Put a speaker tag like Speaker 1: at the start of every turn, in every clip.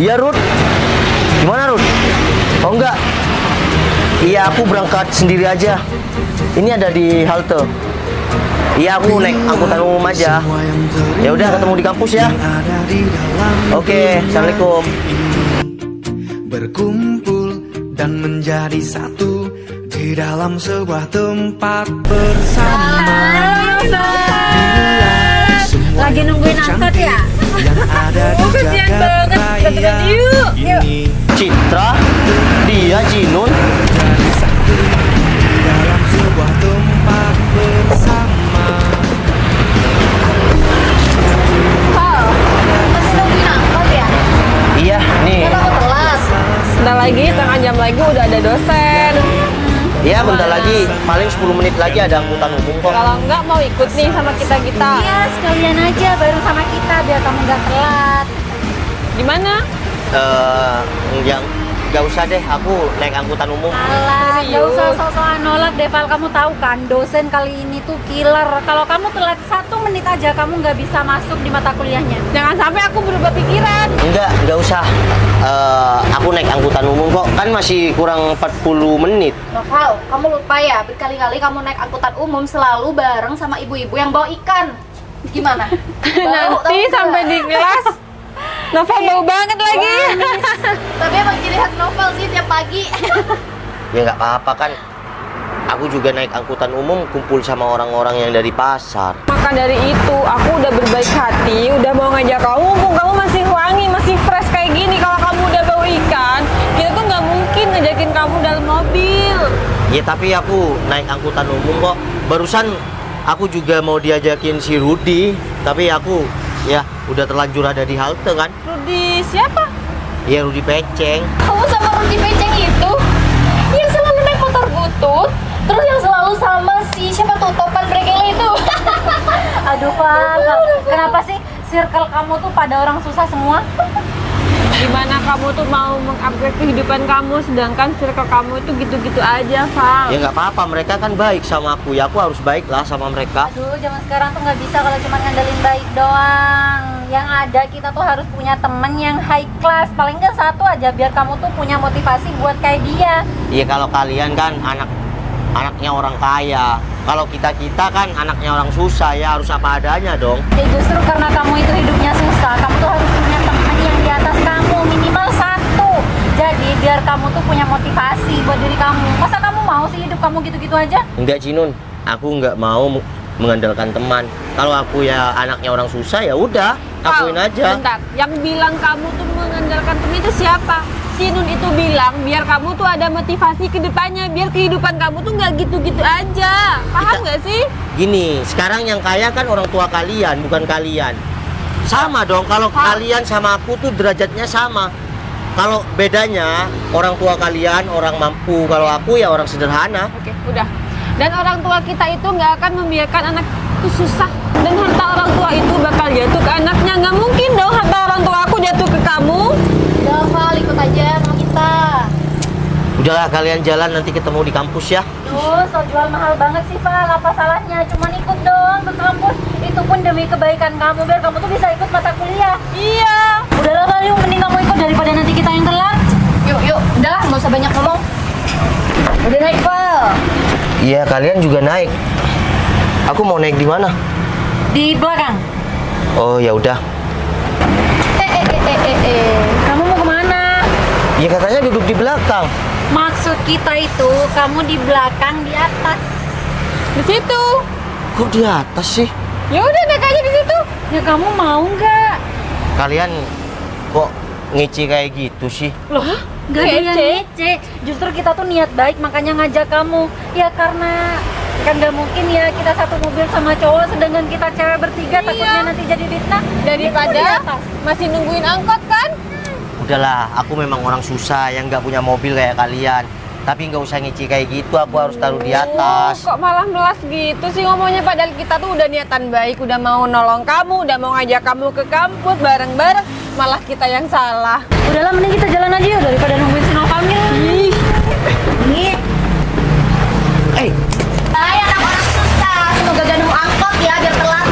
Speaker 1: Iya, Rud. Gimana, Rud? Oh, enggak. Iya, aku berangkat sendiri aja. Ini ada di halte. Iya, aku naik angkutan umum aja. Ya udah, ketemu di kampus ya. Oke, assalamualaikum.
Speaker 2: Berkumpul dan menjadi satu di dalam sebuah tempat bersama.
Speaker 3: Lagi nungguin angkot ya?
Speaker 2: Yang ada di Jakarta ini.
Speaker 1: Citra, dia Jinun.
Speaker 2: Jadi satu di dalam sebuah tempat bersama.
Speaker 3: Pal, masih nungguin angkot ya?
Speaker 1: Iya, nih.
Speaker 3: Kenapa telat?
Speaker 4: Bentar lagi, setengah jam lagi udah ada dosen.
Speaker 1: Iya, bentar lagi. Paling 10 menit lagi ada angkutan umum kok.
Speaker 4: Kalau enggak mau ikut nih sama kita-kita.
Speaker 3: Iya, sekalian aja bareng sama kita biar kamu gak telat.
Speaker 4: Di mana?
Speaker 1: Yang nggak usah deh. Aku naik angkutan umum.
Speaker 3: Alah, gak
Speaker 4: Serius?
Speaker 3: usah sok-sokan nolak deh, Val. Kamu tahu kan, dosen kali ini tuh killer. Kalau kamu telat 1 menit aja, kamu nggak bisa masuk di mata kuliahnya.
Speaker 4: Jangan sampai aku berubah pikiran.
Speaker 1: Nggak usah. Aku naik angkutan umum kok. Kan masih kurang 40 menit.
Speaker 5: Loh, Val, kamu lupa ya, berkali-kali kamu naik angkutan umum selalu bareng sama ibu-ibu yang bawa ikan. Gimana? Bau,
Speaker 4: Nanti
Speaker 5: tahu
Speaker 4: sampai
Speaker 5: nggak?
Speaker 4: di kelas Nova bau banget lagi.
Speaker 5: Tapi emang ciri khas novel sih tiap pagi.
Speaker 1: Ya nggak apa-apa kan. Aku juga naik angkutan umum kumpul sama orang-orang yang dari pasar.
Speaker 4: Maka dari itu aku udah berbaik hati, udah mau ngajak kamu, mumpung kamu masih wangi, masih fresh kayak gini. Kalau kamu udah bau ikan, kita tuh nggak mungkin ngajakin kamu dalam mobil.
Speaker 1: Ya tapi aku naik angkutan umum kok. Barusan aku juga mau diajakin si Rudi, tapi aku ya udah terlanjur ada di halte kan.
Speaker 4: Rudi siapa?
Speaker 1: Ya Rudi Peceng.
Speaker 5: Kamu sama Rudi Peceng itu yang selalu naik motor butut, terus yang selalu sama si siapa tuh topan brekele itu.
Speaker 3: Aduh, Val, kenapa sih circle kamu tuh pada orang susah semua?
Speaker 4: Gimana kamu tuh mau mengupgrade kehidupan kamu, sedangkan circle kamu itu gitu-gitu aja, Val.
Speaker 1: Ya nggak apa-apa, mereka kan baik sama aku. Ya aku harus baik lah sama mereka.
Speaker 3: Aduh, zaman sekarang tuh nggak bisa kalau cuma ngandelin baik doang. Yang ada kita tuh harus punya temen yang high class. Paling nggak 1 aja biar kamu tuh punya motivasi buat kayak dia.
Speaker 1: Iya kalau kalian kan anaknya orang kaya. Kalau kita kan anaknya orang susah, ya harus apa adanya dong.
Speaker 3: Ya justru karena kamu itu hidupnya susah, kamu tuh harus punya temen yang di atas kamu, minimal 1. Jadi biar kamu tuh punya motivasi buat diri kamu. Masa kamu mau sih hidup kamu gitu-gitu aja?
Speaker 1: Enggak Cinun, aku nggak mau mengandalkan teman. Kalau aku ya anaknya orang susah ya udah, akuin
Speaker 4: Val,
Speaker 1: aja.
Speaker 4: bentar, yang bilang kamu tuh mengandalkan temen itu siapa? Si Nun itu bilang biar kamu tuh ada motivasi ke depannya, biar kehidupan kamu tuh nggak gitu-gitu aja. Paham nggak sih?
Speaker 1: Gini, sekarang yang kaya kan orang tua kalian, bukan kalian. Sama dong, kalau kalian sama aku tuh derajatnya sama. Kalau bedanya orang tua kalian orang mampu, kalau aku ya orang sederhana.
Speaker 4: Oke, udah. Dan orang tua kita itu nggak akan membiarkan anak itu susah. Dan harta orang tua itu bakal jatuh ke anaknya. Nggak mungkin dong harta orang tua aku jatuh ke kamu.
Speaker 5: Udah, Val, ikut aja sama kita.
Speaker 1: Udahlah kalian jalan, nanti ketemu di kampus ya.
Speaker 3: Duh, so jual mahal banget sih, Val. Apa salahnya? Cuman ikut dong ke kampus. Itu pun demi kebaikan kamu, biar kamu tuh bisa ikut mata kuliah.
Speaker 4: Iya.
Speaker 3: Udahlah, Val, yuk mending kamu ikut daripada nanti kita yang telat.
Speaker 5: Yuk, udah, nggak usah banyak ngomong. Udah naik, Val.
Speaker 1: Iya, kalian juga naik. Aku mau naik di mana?
Speaker 3: Di belakang.
Speaker 1: Oh, ya udah.
Speaker 3: Kamu mau kemana?
Speaker 1: Ya katanya duduk di belakang.
Speaker 3: Maksud kita itu kamu di belakang, di atas.
Speaker 4: Di situ.
Speaker 1: Kok di atas sih?
Speaker 4: Ya udah naik aja di situ.
Speaker 3: Ya kamu mau nggak?
Speaker 1: Kalian kok ngeci kayak gitu sih?
Speaker 4: Loh,
Speaker 3: Nggak ada yang
Speaker 4: ngece.
Speaker 3: ngece. Justru kita tuh niat baik makanya ngajak kamu. Ya karena kan nggak mungkin ya kita satu mobil sama cowok sedangkan kita cewek bertiga,
Speaker 4: Iya.
Speaker 3: takutnya nanti jadi fitnah.
Speaker 4: Daripada
Speaker 3: Itu di atas.
Speaker 4: masih nungguin angkot kan?
Speaker 1: Udahlah, aku memang orang susah yang nggak punya mobil kayak kalian. Tapi nggak usah ngeci kayak gitu, aku harus taruh di atas.
Speaker 4: Kok malah melas gitu sih ngomongnya, padahal kita tuh udah niatan baik, udah mau nolong kamu, udah mau ngajak kamu ke kampus bareng-bareng, malah kita yang salah.
Speaker 3: Udahlah, mending kita jalan aja yuk daripada nungguin si Novamil.
Speaker 4: Ih,
Speaker 3: Ini
Speaker 5: Hai anak orang susah, semoga gak nemu angkot ya biar telat.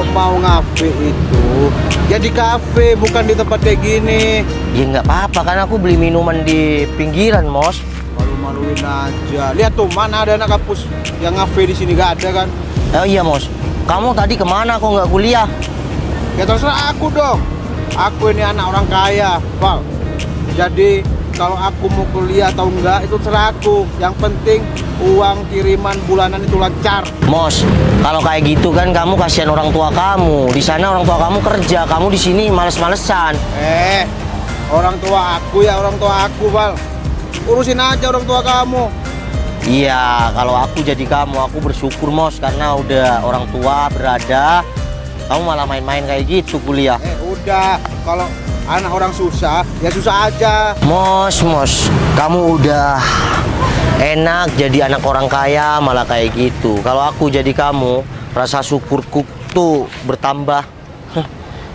Speaker 6: kalau mau ngafe itu ya di kafe, bukan di tempat kayak gini.
Speaker 1: Ya nggak apa-apa kan aku beli minuman di pinggiran, Mos.
Speaker 6: Malu-maluin aja. Lihat tuh, mana ada anak kampus yang ngafe di sini, gak ada kan?
Speaker 1: Oh iya, Mos. Kamu tadi kemana kok nggak kuliah?
Speaker 6: Ya terserah aku dong. Aku ini anak orang kaya, Val. Jadi kalau aku mau kuliah atau enggak itu terserah aku. Yang penting uang kiriman bulanan itu lancar.
Speaker 1: Mos, kalau kayak gitu kan kamu kasihan orang tua kamu. Di sana orang tua kamu kerja, kamu di sini males-malesan.
Speaker 6: Orang tua aku ya orang tua aku, Val. Urusin aja orang tua kamu.
Speaker 1: Iya, kalau aku jadi kamu, aku bersyukur, Mos, karena udah orang tua berada. Kamu malah main-main kayak gitu kuliah.
Speaker 6: Udah, kalau anak orang susah, ya susah aja.
Speaker 1: Mos, kamu udah enak jadi anak orang kaya malah kayak gitu. Kalau aku jadi kamu, rasa syukurku tuh bertambah.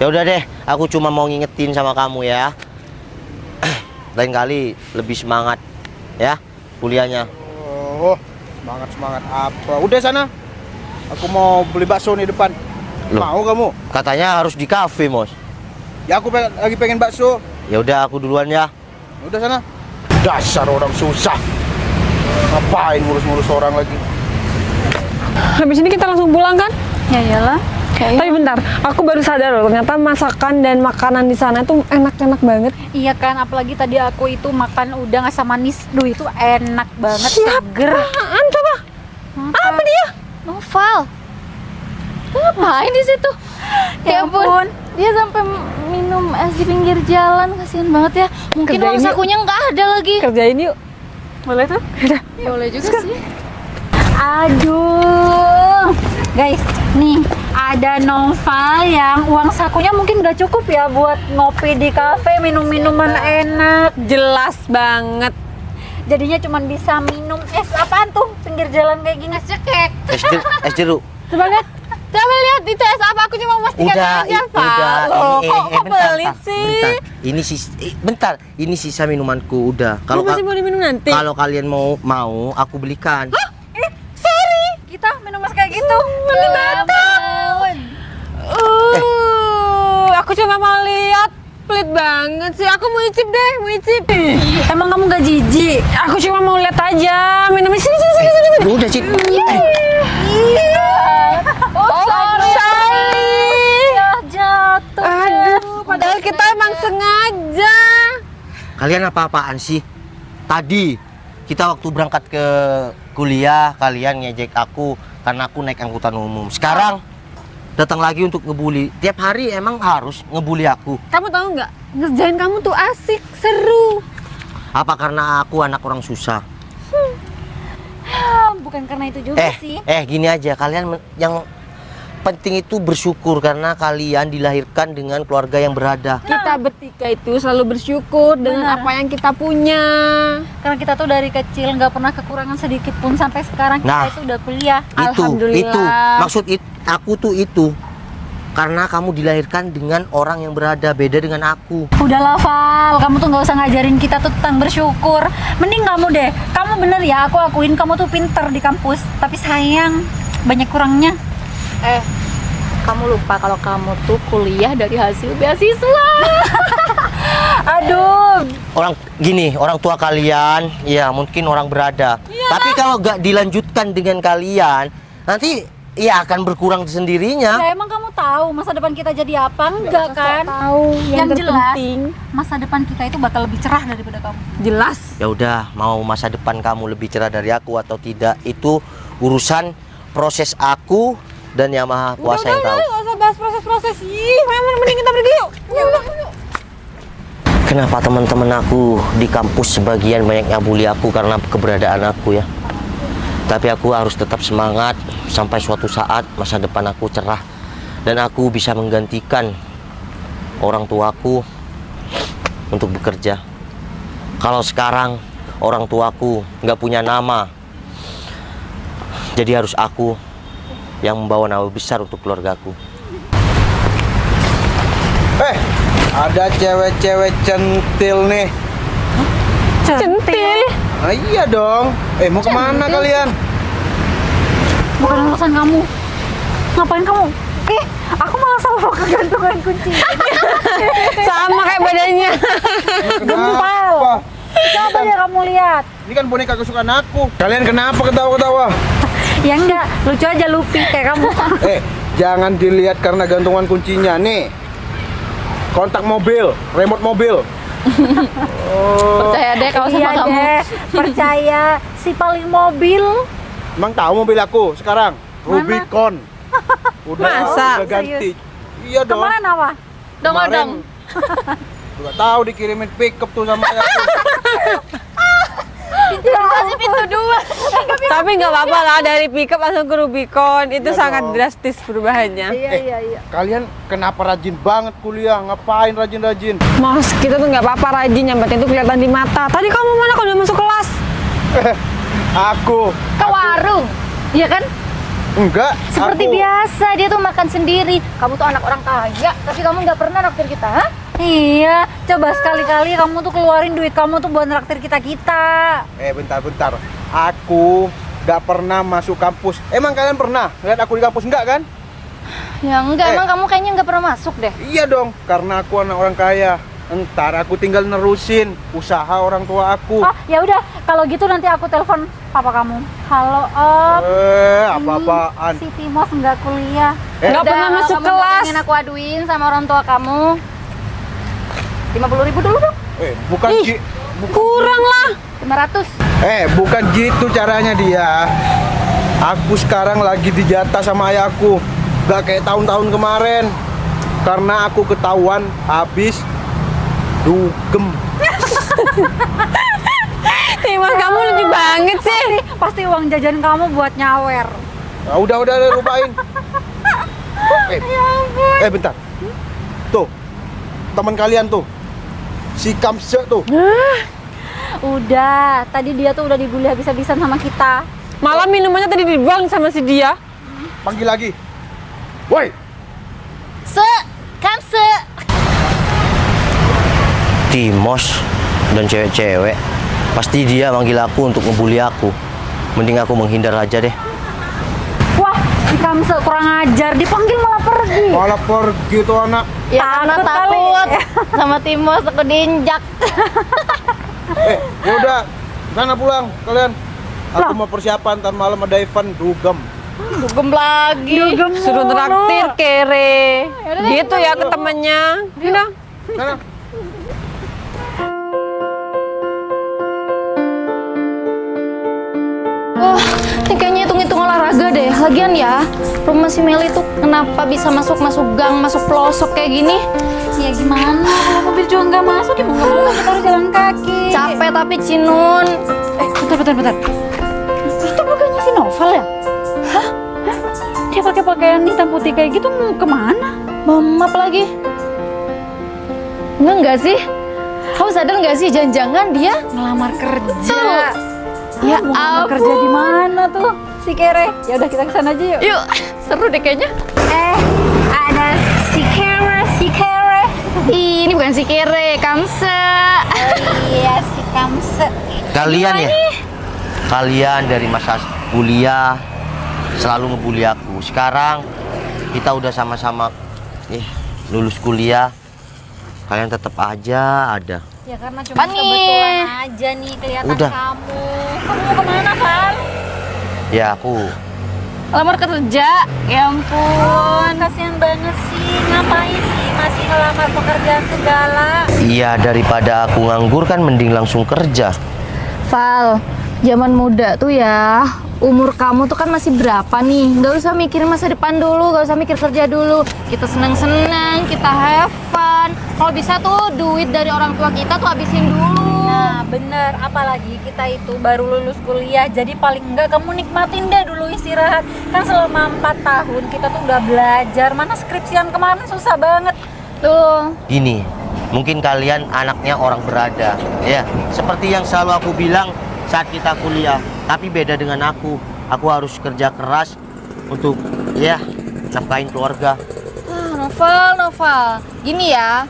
Speaker 1: Ya udah deh, aku cuma mau ngingetin sama kamu ya. Lain kali lebih semangat ya kuliahnya.
Speaker 6: Oh, semangat apa? Udah sana. Aku mau beli bakso nih depan.
Speaker 1: Loh,
Speaker 6: mau kamu?
Speaker 1: Katanya harus di kafe, Mos.
Speaker 6: Ya aku lagi pengen bakso.
Speaker 1: Ya udah aku duluan ya.
Speaker 6: Udah sana. Dasar orang susah. Ngapain ngurus-ngurus orang lagi?
Speaker 4: Habis ini kita langsung pulang kan?
Speaker 3: Ya iyalah.
Speaker 4: Tapi bentar, aku baru sadar loh, ternyata masakan dan makanan di sana itu enak-enak banget.
Speaker 3: Iya kan, apalagi tadi aku itu makan udang asam manis. Duh, itu enak banget, seger.
Speaker 4: Apaan coba? Apa dia?
Speaker 5: Noval. Lu ngapain di situ? Ya ampun. Dia sampai minum es di pinggir jalan, kasihan banget ya. Mungkin
Speaker 4: Kerjain
Speaker 5: uang
Speaker 4: yuk.
Speaker 5: sakunya nggak ada lagi.
Speaker 4: Kerjain yuk. Boleh tuh? Udah.
Speaker 5: Boleh juga sih.
Speaker 3: Aduh. Guys, nih ada Noval yang uang sakunya mungkin nggak cukup ya buat ngopi di kafe, minum minuman enak.
Speaker 4: Jelas banget.
Speaker 3: Jadinya cuma bisa minum es apaan tuh pinggir jalan kayak gini, es cekek.
Speaker 1: Es jeruk.
Speaker 4: Coba lihat. Coba lihat itu es apa? Aku cuma memastikan aja, Pak. Loh, kok pelit sih?
Speaker 1: Bentar. Ini bentar. Ini sisa minumanku udah.
Speaker 4: Kalau masih mau diminum nanti?
Speaker 1: Kalau kalian mau aku belikan.
Speaker 3: Kita minum es kayak gitu.
Speaker 4: Aku cuma mau lihat. Pelit banget sih. Aku mau icip deh, mau icip.
Speaker 3: Emang kamu gak jijik?
Speaker 4: Aku cuma mau lihat aja. Minumnya sini.
Speaker 1: Udah sih.
Speaker 3: Jatuh.
Speaker 4: Aduh, padahal kita emang sengaja.
Speaker 1: Kalian apa-apaan sih? Tadi kita waktu berangkat ke kuliah, kalian ngejek aku karena aku naik angkutan umum. Sekarang datang lagi untuk ngebully. Tiap hari emang harus ngebully aku.
Speaker 4: Kamu tahu nggak? Ngerjain kamu tuh asik, seru.
Speaker 1: Apa karena aku anak orang susah?
Speaker 3: Bukan karena itu juga sih.
Speaker 1: Gini aja, kalian yang penting itu bersyukur karena kalian dilahirkan dengan keluarga yang berada.
Speaker 4: Kita bertiga itu selalu bersyukur dengan
Speaker 3: Benar.
Speaker 4: apa yang kita punya.
Speaker 3: Karena kita tuh dari kecil nggak pernah kekurangan sedikit pun sampai sekarang
Speaker 1: Nah,
Speaker 3: kita itu udah kuliah.
Speaker 4: Alhamdulillah.
Speaker 1: Itu maksud aku tuh itu karena kamu dilahirkan dengan orang yang berada, beda dengan aku.
Speaker 3: Udah Val, kamu tuh nggak usah ngajarin kita tuh tentang bersyukur. Mending kamu deh, kamu bener ya, aku akuin kamu tuh pinter di kampus. Tapi sayang, banyak kurangnya.
Speaker 5: Kamu lupa kalau kamu tuh kuliah dari hasil beasiswa.
Speaker 3: Aduh,
Speaker 1: Orang tua kalian ya mungkin orang berada. Tapi kalau gak dilanjutkan dengan kalian, nanti ya akan berkurang sendirinya.
Speaker 3: ya emang kamu tahu masa depan kita jadi apa? Enggak kan?
Speaker 4: Tahu
Speaker 3: Yang jelas,
Speaker 4: terpenting.
Speaker 3: masa depan kita itu bakal lebih cerah daripada kamu.
Speaker 4: Jelas.
Speaker 1: Ya udah, mau masa depan kamu lebih cerah dari aku atau tidak, itu urusan proses aku dan Yang Maha Kuasa yang tahu.
Speaker 4: Nggak usah bahas proses-proses. Mending kita pergi yuk.
Speaker 1: Kenapa teman-teman aku di kampus sebagian banyak yang bully aku karena keberadaan aku ya. Tapi aku harus tetap semangat sampai suatu saat masa depan aku cerah dan aku bisa menggantikan orang tuaku untuk bekerja. Kalau sekarang orang tuaku nggak punya nama, jadi harus aku yang membawa nama besar untuk keluargaku.
Speaker 6: Ada cewek-cewek centil nih.
Speaker 4: Centil.
Speaker 6: Nah, iya dong. Mau kemana kalian?
Speaker 3: Bukan urusan kamu. Ngapain kamu? gantungan kunci.
Speaker 4: Sama kayak badannya.
Speaker 3: Gempal.
Speaker 6: Kenapa?
Speaker 3: Coba deh kamu lihat.
Speaker 6: Ini kan boneka kesukaan aku. Kalian kenapa ketawa-ketawa?
Speaker 3: Ya enggak, lucu aja Lupi kayak kamu.
Speaker 6: Jangan dilihat karena gantungan kuncinya. Nih, kontak mobil, remote mobil.
Speaker 5: Percaya deh kalau sama
Speaker 3: Iya
Speaker 5: kamu.
Speaker 3: deh, percaya si paling mobil.
Speaker 6: Emang tahu mobil aku sekarang?
Speaker 3: Mana?
Speaker 6: Rubicon.
Speaker 4: Masa?
Speaker 6: Udah ganti. Iya dong.
Speaker 3: Kemarin apa?
Speaker 5: Dong-dong.
Speaker 6: Udah tahu dikirimin pickup tuh sama ayah aku.
Speaker 5: Masih pintu 2.
Speaker 4: Tapi nggak apa-apa lah, dari pickup langsung ke Rubicon. Itu
Speaker 6: Iya
Speaker 4: sangat
Speaker 6: dong.
Speaker 4: drastis perubahannya.
Speaker 3: Iya.
Speaker 6: Kalian kenapa rajin banget kuliah? Ngapain rajin-rajin?
Speaker 4: Mas, kita tuh nggak apa-apa rajin, yang penting itu kelihatan di mata. Tadi kamu mana kalau udah masuk kelas?
Speaker 6: Aku.
Speaker 5: Ke warung. Iya kan?
Speaker 6: Enggak.
Speaker 3: Seperti
Speaker 6: aku.
Speaker 3: biasa, dia tuh makan sendiri. Kamu tuh anak orang kaya, tapi kamu nggak pernah naktir kita, ha? Iya, coba sekali-kali kamu tuh keluarin duit kamu tuh buat naktir kita.
Speaker 6: Bentar. Aku nggak pernah masuk kampus. Emang kalian pernah lihat aku di kampus enggak kan?
Speaker 5: Ya enggak, emang kamu kayaknya enggak pernah masuk deh.
Speaker 6: Iya dong, karena aku anak orang kaya. Entar aku tinggal nerusin usaha orang tua aku.
Speaker 3: Oh, ya udah, kalau gitu nanti aku telepon papa kamu. Halo, Om.
Speaker 6: Apa-apaan?
Speaker 3: Si Timos nggak kuliah.
Speaker 4: Nggak
Speaker 5: Udah,
Speaker 4: pernah masuk
Speaker 5: kamu
Speaker 4: kelas.
Speaker 5: pengen aku aduin sama orang tua kamu. 50.000 dulu dong.
Speaker 6: Bukan
Speaker 4: Ih, kurang lah.
Speaker 5: 500.
Speaker 6: bukan gitu caranya dia. Aku sekarang lagi dijatah sama ayahku. Gak kayak tahun-tahun kemarin. Karena aku ketahuan habis dugem.
Speaker 4: Mas, kamu lucu banget sih.
Speaker 3: Pasti uang jajan kamu buat nyawer.
Speaker 6: Nah, udah lupain. Bentar. Tuh, teman kalian tuh, si Kamse tuh.
Speaker 3: Udah, tadi dia tuh udah dibully habis-habisan sama kita.
Speaker 4: Malah minumannya tadi dibuang sama si dia.
Speaker 6: Panggil lagi. Woi,
Speaker 5: Kamse.
Speaker 1: Timos dan cewek-cewek. Pasti dia manggil aku untuk ngebully aku. Mending aku menghindar aja deh.
Speaker 3: Wah, si Kamse kurang ajar, dipanggil malah pergi.
Speaker 6: malah pergi tuh anak.
Speaker 5: Ya karena
Speaker 3: Takut kali.
Speaker 5: takut sama Timos takut diinjak.
Speaker 6: Ya udah, sana pulang kalian. Aku mau persiapan ntar malam ada event dugem.
Speaker 5: Dugem lagi.
Speaker 4: Suruh traktir kere. Gitu ya ke temennya. Udah.
Speaker 6: Sana.
Speaker 5: Wah, ini kayaknya hitung-hitung olahraga deh. Lagian ya, rumah si Meli tuh kenapa bisa masuk gang, masuk pelosok kayak gini?
Speaker 3: Ya gimana? Kalau mobil juga nggak masuk, ya mau nggak mau kita harus jalan kaki.
Speaker 5: Capek tapi Cinun.
Speaker 3: Bentar. Itu bukannya si Novel ya? Hah? Dia pakai pakaian hitam putih kayak gitu mau kemana?
Speaker 5: Map lagi. Enggak sih? Kamu sadar nggak sih, jangan-jangan dia
Speaker 3: Ngelamar kerja.
Speaker 5: Tuh. Ya
Speaker 3: Mau ngelamar
Speaker 5: ampun.
Speaker 3: kerja di mana tuh? Si Kere. Ya udah kita kesana aja yuk.
Speaker 5: Yuk, seru deh kayaknya.
Speaker 3: Ada si Kere.
Speaker 5: Ih, ini bukan si Kere, Kamse.
Speaker 3: Iya, si Kamse.
Speaker 1: Kalian ya? Kalian dari masa kuliah selalu ngebully aku. Sekarang kita udah sama-sama lulus kuliah. Kalian tetap aja ada.
Speaker 3: Ya karena cuma
Speaker 5: Pan nih.
Speaker 3: kebetulan aja nih kelihatan
Speaker 1: Udah.
Speaker 3: kamu. Kamu mau kemana, Val?
Speaker 1: Ya aku
Speaker 5: Lamar kerja. Ya ampun.
Speaker 3: Kasihan banget sih. Ngapain sih masih ngelamar pekerjaan segala?
Speaker 1: iya daripada aku nganggur kan mending langsung kerja.
Speaker 5: Val, zaman muda tuh ya, umur kamu tuh kan masih berapa nih? Gak usah mikirin masa depan dulu, gak usah mikir kerja dulu. Kita senang-senang, kita have fun. Kalau bisa tuh duit dari orang tua kita tuh habisin dulu.
Speaker 3: Nah bener, apalagi kita itu baru lulus kuliah. Jadi paling enggak kamu nikmatin deh dulu istirahat. Kan selama 4 tahun kita tuh udah belajar. Mana skripsian kemarin susah banget.
Speaker 5: Tuh,
Speaker 1: Gini, mungkin kalian anaknya orang berada, ya. Seperti yang selalu aku bilang saat kita kuliah. Tapi beda dengan aku harus kerja keras untuk nafkahin keluarga.
Speaker 5: Novel. Gini ya,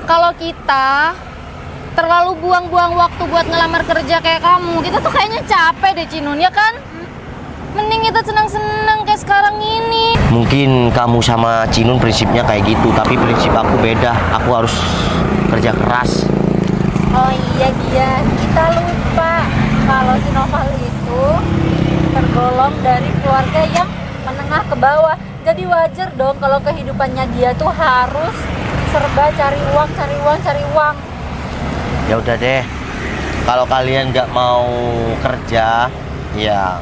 Speaker 5: kalau kita terlalu buang-buang waktu buat ngelamar kerja kayak kamu, kita tuh kayaknya capek deh Cinun, ya kan? Mending kita senang-senang kayak sekarang ini.
Speaker 1: Mungkin kamu sama Cinun prinsipnya kayak gitu, tapi prinsip aku beda. Aku harus kerja keras.
Speaker 3: Oh iya dia, kita lupa kalau si Noval itu tergolong dari keluarga yang menengah ke bawah. Jadi wajar dong kalau kehidupannya dia tuh harus serba cari uang, cari uang, cari uang.
Speaker 1: Ya udah deh, kalau kalian nggak mau kerja, ya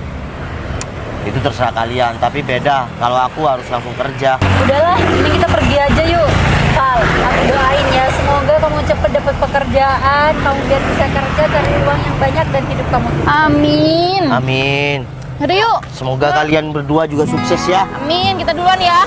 Speaker 1: itu terserah kalian. Tapi beda, kalau aku harus langsung kerja.
Speaker 3: Udahlah, ini kita pergi aja yuk. Val, aku doain ya, semoga kamu cepet dapat pekerjaan, kamu biar bisa kerja, cari uang yang banyak dan hidup kamu sukses.
Speaker 5: Amin.
Speaker 1: Amin.
Speaker 5: Udah yuk.
Speaker 1: Semoga kalian berdua juga sukses ya.
Speaker 5: Amin. Kita duluan ya.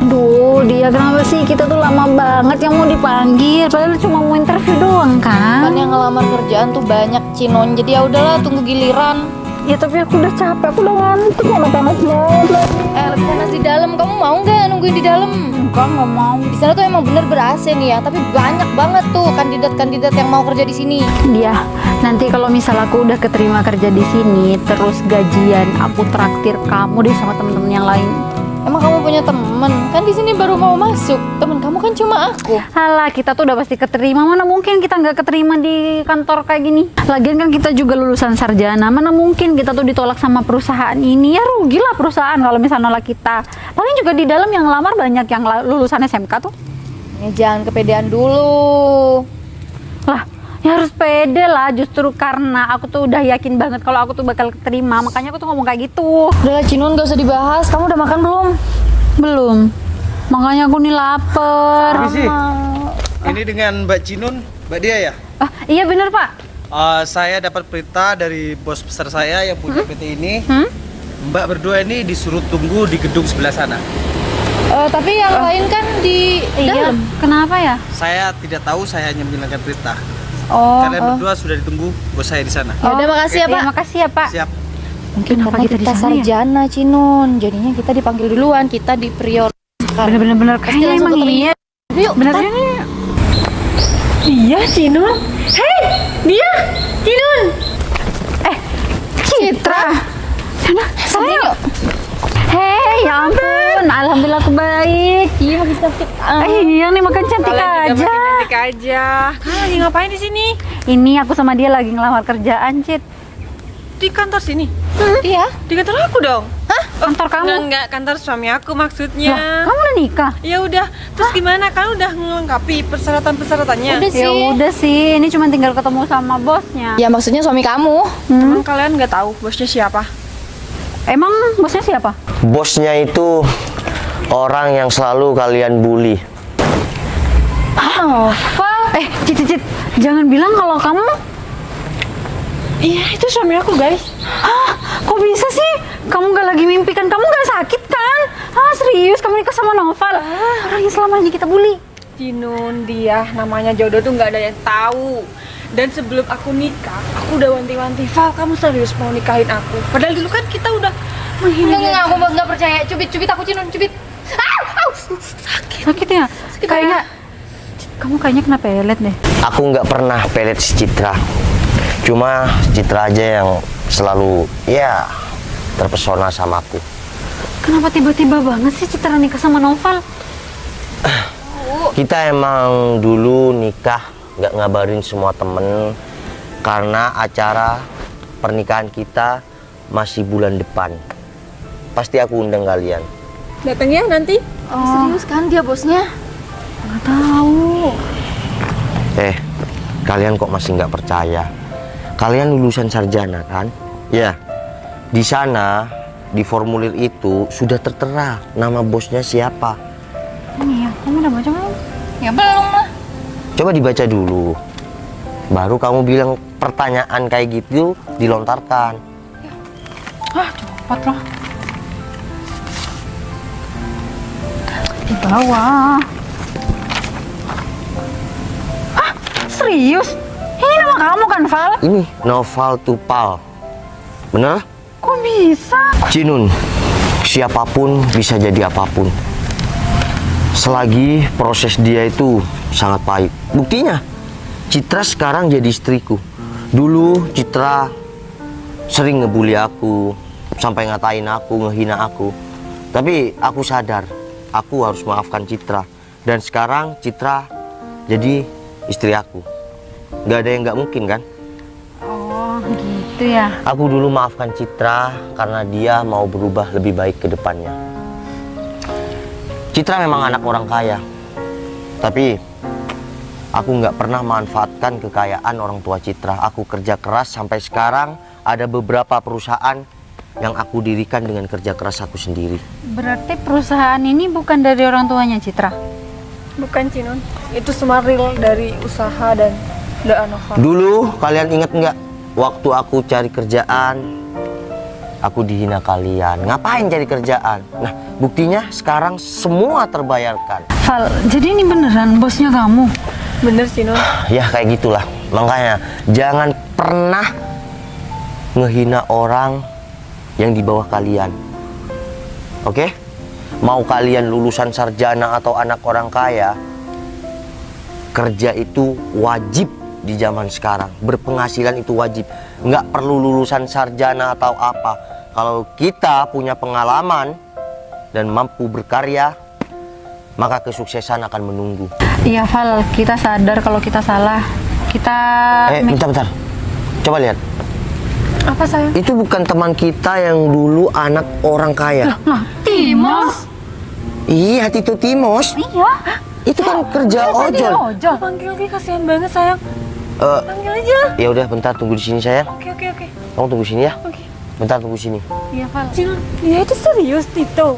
Speaker 3: Duh, dia kenapa sih? Kita tuh lama banget yang mau dipanggil, padahal cuma mau interview doang kan?
Speaker 5: Kan yang ngelamar kerjaan tuh banyak, Cinon. Jadi ya udahlah, tunggu giliran.
Speaker 3: Ya tapi aku udah capek, aku udah ngantuk, mana panas banget.
Speaker 5: Lebih panas di dalam. Kamu mau nggak nungguin di dalam?
Speaker 3: Enggak, nggak mau.
Speaker 5: Di sana tuh emang bener ber-AC nih ya, tapi banyak banget tuh kandidat-kandidat yang mau kerja di sini.
Speaker 3: Dia, nanti kalau misal aku udah keterima kerja di sini, terus gajian, aku traktir kamu deh sama temen-temen yang lain.
Speaker 5: Emang kamu punya temen? Kan di sini baru mau masuk. Temen kamu kan cuma aku.
Speaker 3: Halah, kita tuh udah pasti keterima. Mana mungkin kita nggak keterima di kantor kayak gini? Lagian kan kita juga lulusan sarjana. Mana mungkin kita tuh ditolak sama perusahaan ini? Ya rugilah perusahaan kalau misalnya nolak kita. Paling juga di dalam yang ngelamar banyak yang lulusan SMK tuh.
Speaker 5: Ya jangan kepedean dulu.
Speaker 3: Lah, ya harus pede lah. Justru karena aku tuh udah yakin banget kalau aku tuh bakal keterima. Makanya aku tuh ngomong kayak gitu.
Speaker 5: Udahlah Cinun, gak usah dibahas. Kamu udah makan belum?
Speaker 3: Belum. Makanya aku nih lapar.
Speaker 6: Permisi. Ini dengan Mbak Cinun, Mbak Dia ya?
Speaker 3: Ah, iya bener Pak.
Speaker 6: Saya dapat perintah dari bos besar saya yang punya PT ini. Mbak berdua ini disuruh tunggu di gedung sebelah sana.
Speaker 5: Tapi yang lain kan di
Speaker 3: Iya.
Speaker 5: dalam.
Speaker 3: Kenapa ya?
Speaker 6: Saya tidak tahu, saya hanya menjalankan perintah.
Speaker 3: Oh.
Speaker 6: Kalian berdua sudah ditunggu bos saya di sana.
Speaker 5: Ya udah, makasih ya, Pak.
Speaker 3: Makasih ya Pak.
Speaker 6: Siap.
Speaker 5: Mungkin
Speaker 3: Kenapa
Speaker 5: karena
Speaker 3: kita
Speaker 5: kita
Speaker 3: di sana ya?
Speaker 5: sarjana, Cinun. Jadinya kita dipanggil duluan, kita di prioritaskan.
Speaker 3: Bener-bener kayaknya
Speaker 5: langsung
Speaker 3: emang
Speaker 5: keterima.
Speaker 3: iya.
Speaker 5: Yuk,
Speaker 3: Bener
Speaker 5: kita.
Speaker 3: ini.
Speaker 4: Iya, Cinun. Hei, dia, Cinun.
Speaker 3: Citra. Sana, sana yuk. Hei, ya ampun. Alhamdulillah aku baik.
Speaker 5: Iya, makin cantik.
Speaker 3: Iya nih makan cantik
Speaker 4: Kalian juga
Speaker 3: aja.
Speaker 4: makin cantik aja. Kalian lagi ngapain di sini?
Speaker 3: Ini aku sama dia lagi ngelamar kerjaan, Cit.
Speaker 4: Di kantor sini?
Speaker 5: Iya.
Speaker 4: Di kantor aku dong. Hah?
Speaker 3: Kantor kamu?
Speaker 4: Enggak, kantor suami aku
Speaker 3: Lah,
Speaker 4: maksudnya.
Speaker 3: kamu udah nikah?
Speaker 4: Ya udah, terus gimana? Kalian udah melengkapi persyaratan-persyaratannya?
Speaker 5: Udah sih.
Speaker 3: Ya udah sih, ini cuma tinggal ketemu sama bosnya.
Speaker 5: Ya maksudnya suami kamu.
Speaker 4: Emang kalian nggak tahu bosnya siapa?
Speaker 3: Emang bosnya siapa?
Speaker 1: Bosnya itu orang yang selalu kalian bully.
Speaker 3: Cit, jangan bilang kalau kamu.
Speaker 4: Iya, itu suami aku, guys.
Speaker 3: Kok bisa sih? Kamu gak lagi mimpi kan? Kamu gak sakit kan? Serius kamu nikah sama Noval? Orang yang selama ini kita bully.
Speaker 4: Cinun, dia namanya jodoh tuh nggak ada yang tahu. Dan sebelum aku nikah, aku udah wanti-wanti, Val, kamu serius mau nikahin aku? Padahal dulu kan kita udah
Speaker 5: Enggak, aku nggak percaya. Cubit aku, Cinun, cubit.
Speaker 3: Sakit ya? Kayaknya kamu kayaknya kena pelet deh.
Speaker 1: Aku nggak pernah pelet si Citra. Cuma Citra aja yang selalu ya terpesona sama aku.
Speaker 3: Kenapa tiba-tiba banget sih Citra nikah sama Noval?
Speaker 1: Kita emang dulu nikah nggak ngabarin semua temen karena acara pernikahan kita masih bulan depan. Pasti aku undang kalian.
Speaker 4: datang ya nanti.
Speaker 5: Serius kan dia bosnya?
Speaker 3: Nggak tahu.
Speaker 1: Kalian kok masih nggak percaya? Kalian lulusan sarjana kan? Ya, di sana di formulir itu sudah tertera nama bosnya siapa.
Speaker 3: Iya, kamu udah baca belum?
Speaker 5: Ya belum lah.
Speaker 1: Coba dibaca dulu. Baru kamu bilang pertanyaan kayak gitu dilontarkan.
Speaker 3: Cepat lah. Di bawah. Serius?
Speaker 4: Ini nama kamu kan, Val?
Speaker 1: Ini Noval Tupal. Bener?
Speaker 4: Kok bisa?
Speaker 1: Cinun, siapapun bisa jadi apapun. Selagi proses dia itu sangat pahit. Buktinya, Citra sekarang jadi istriku. Dulu Citra sering ngebully aku, sampai ngatain aku, ngehina aku. Tapi aku sadar, aku harus maafkan Citra. Dan sekarang Citra jadi istri aku. Gak ada yang gak mungkin kan?
Speaker 4: Oh, gitu ya.
Speaker 1: Aku dulu maafkan Citra karena dia mau berubah lebih baik ke depannya. Citra memang anak orang kaya, tapi aku nggak pernah manfaatkan kekayaan orang tua Citra. Aku kerja keras sampai sekarang, ada beberapa perusahaan yang aku dirikan dengan kerja keras aku sendiri.
Speaker 3: Berarti perusahaan ini bukan dari orang tuanya Citra?
Speaker 4: Bukan, Cinun. Itu semua real dari usaha dan doa Noval.
Speaker 1: Dulu kalian ingat nggak waktu aku cari kerjaan, aku dihina kalian. Ngapain cari kerjaan? Nah, buktinya sekarang semua terbayarkan.
Speaker 3: Val, jadi ini beneran bosnya kamu?
Speaker 4: Bener, Cinun.
Speaker 1: Ya kayak gitulah. Makanya jangan pernah ngehina orang yang di bawah kalian. Oke? Mau kalian lulusan sarjana atau anak orang kaya, kerja itu wajib di zaman sekarang. Berpenghasilan itu wajib. Nggak perlu lulusan sarjana atau apa. Kalau kita punya pengalaman dan mampu berkarya, maka kesuksesan akan menunggu.
Speaker 3: Iya Val, kita sadar kalau kita salah. Kita...
Speaker 1: Bentar. Coba lihat.
Speaker 3: Apa sayang?
Speaker 1: Itu bukan teman kita yang dulu anak orang kaya.
Speaker 3: Lah, Timos?
Speaker 1: Iya, Tito Timos.
Speaker 3: Iya.
Speaker 1: Itu kan kerja ojol.
Speaker 3: Ojol.
Speaker 4: Panggil lagi, kasihan banget, sayang. Panggil aja.
Speaker 1: Ya udah, bentar tunggu di sini sayang.
Speaker 4: Oke.
Speaker 1: Kamu tunggu sini ya.
Speaker 4: Oke.
Speaker 1: Bentar tunggu sini.
Speaker 3: Iya Val.
Speaker 4: Cinun, dia itu serius, Tito.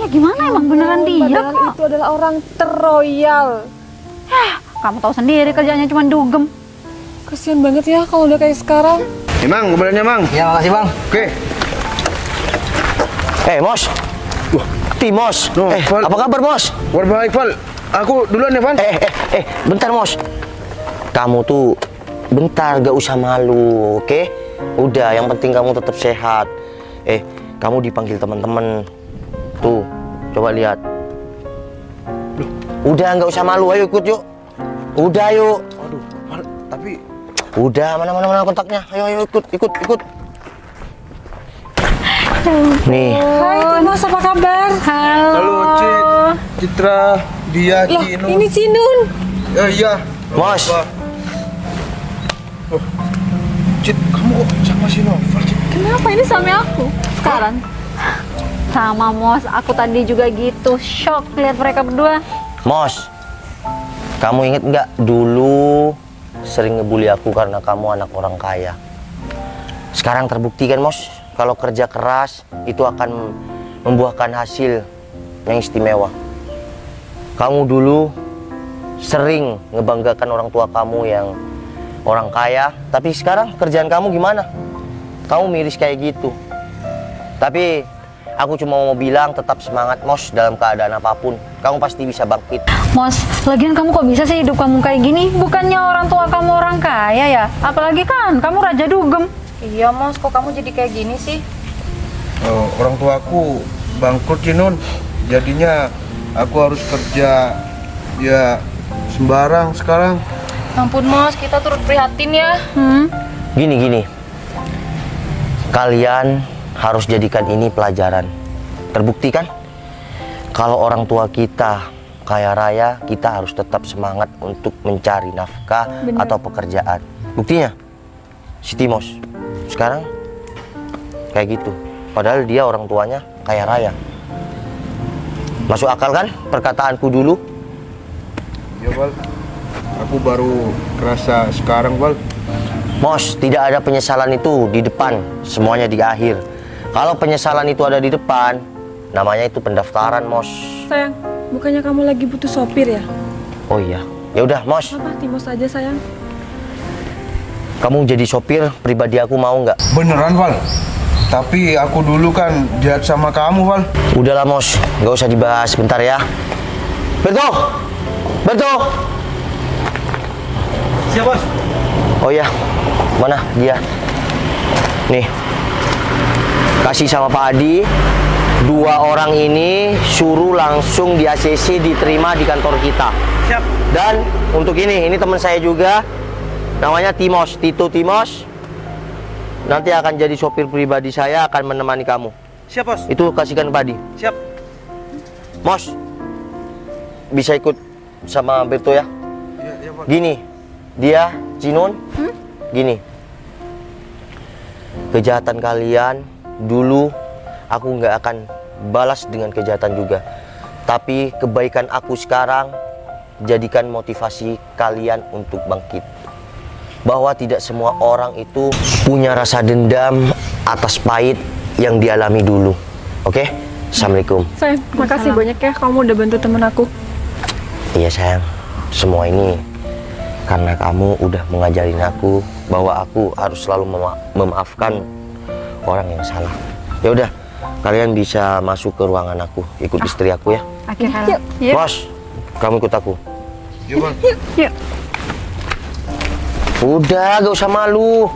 Speaker 3: Ya gimana emang beneran dia
Speaker 4: Padahal
Speaker 3: kok?
Speaker 4: itu adalah orang terroyal.
Speaker 3: Kamu tahu sendiri kerjanya cuma dugem.
Speaker 4: Kasihan banget ya kalau udah kayak sekarang.
Speaker 6: Mang, kembaliannya Mang.
Speaker 1: Ya, makasih Bang.
Speaker 6: Oke.
Speaker 1: Mos.
Speaker 6: Wah,
Speaker 1: Timos.
Speaker 6: No, Val.
Speaker 1: Apa kabar, Mos?
Speaker 6: kabar baik, Val. Aku duluan ya, Val.
Speaker 1: Bentar, Mos. Kamu tuh bentar, gak usah malu, oke? Udah, yang penting kamu tetap sehat. Kamu dipanggil teman-teman. Tuh, coba lihat. Udah, nggak usah malu, ayo ikut yuk. Udah, yuk.
Speaker 6: Aduh, Val, tapi
Speaker 1: Udah, mana kontaknya? Ayo ikut. Nih,
Speaker 4: Hai, Timos, apa kabar?
Speaker 6: halo Citra, dia
Speaker 4: Loh,
Speaker 6: Cinun.
Speaker 4: ini Cinun.
Speaker 6: Iya.
Speaker 1: Mos.
Speaker 6: Apa? Oh, Cit, kamu kok sama si Noval, Cit?
Speaker 4: Kenapa ini sama aku?
Speaker 3: Sekarang sama Mos, aku tadi juga gitu, shock lihat mereka berdua.
Speaker 1: Mos. Kamu inget nggak dulu sering ngebully aku karena kamu anak orang kaya? Sekarang terbukti kan, Mos? Kalau kerja keras itu akan membuahkan hasil yang istimewa. Kamu dulu sering ngebanggakan orang tua kamu yang orang kaya, tapi sekarang kerjaan kamu gimana? Kamu miris kayak gitu. Tapi aku cuma mau bilang tetap semangat, Mos, dalam keadaan apapun. Kamu pasti bisa bangkit.
Speaker 3: Mos, lagian kamu kok bisa sih hidup kamu kayak gini? Bukannya orang tua kamu orang kaya ya? Apalagi kan kamu raja dugem.
Speaker 4: Iya, Mos, kok kamu jadi kayak gini sih?
Speaker 6: Oh, orang tuaku bangkrut, Cinun. Jadinya aku harus kerja ya sembarang sekarang.
Speaker 4: Ampun, Mos, kita turut prihatin ya.
Speaker 1: Gini. Kalian harus jadikan ini pelajaran. Terbukti kan? Kalau orang tua kita kaya raya, kita harus tetap semangat untuk mencari nafkah atau pekerjaan. Buktinya, si Timos sekarang kayak gitu. Padahal dia orang tuanya kaya raya. Masuk akal kan perkataanku dulu?
Speaker 6: Ya, Val. Aku baru kerasa sekarang, Val.
Speaker 1: Mos, tidak ada penyesalan itu di depan, semuanya di akhir. Kalau penyesalan itu ada di depan, namanya itu pendaftaran, Mos.
Speaker 4: Sayang, bukannya kamu lagi butuh sopir ya?
Speaker 1: Oh iya, ya udah, Mos.
Speaker 4: Apa, Timos aja, sayang.
Speaker 1: Kamu jadi sopir pribadi aku mau nggak?
Speaker 6: Beneran, Val. Tapi aku dulu kan jahat sama kamu, Val.
Speaker 1: Udahlah, Mos, nggak usah dibahas. Bentar ya. Berto.
Speaker 6: Siap, Bos.
Speaker 1: Oh ya, mana dia? Nih, kasih sama Pak Adi. 2 orang ini suruh langsung di ACC diterima di kantor kita.
Speaker 6: Siap.
Speaker 1: Dan untuk ini teman saya juga, namanya Timos, Tito Timos. Nanti akan jadi sopir pribadi saya, akan menemani kamu.
Speaker 6: Siap, Bos.
Speaker 1: Itu kasihkan Pak Adi.
Speaker 6: Siap.
Speaker 1: Mos, bisa ikut sama Berto ya?
Speaker 6: Iya, Bos.
Speaker 1: Gini, dia, Cinon, gini. Kejahatan kalian dulu aku nggak akan balas dengan kejahatan juga. Tapi kebaikan aku sekarang jadikan motivasi kalian untuk bangkit. Bahwa tidak semua orang itu punya rasa dendam atas pahit yang dialami dulu. Oke? Assalamualaikum.
Speaker 4: Sayang, makasih banyak ya kamu udah bantu temen aku.
Speaker 1: Iya sayang, semua ini karena kamu udah mengajarin aku bahwa aku harus selalu memaafkan orang yang salah. Ya udah, kalian bisa masuk ke ruangan aku, ikut istri aku ya.
Speaker 5: Oke,
Speaker 4: Yuk.
Speaker 1: Bos, kamu ikut aku.
Speaker 6: Yuk, Bos.
Speaker 4: Yuk.
Speaker 1: Udah, gak usah malu.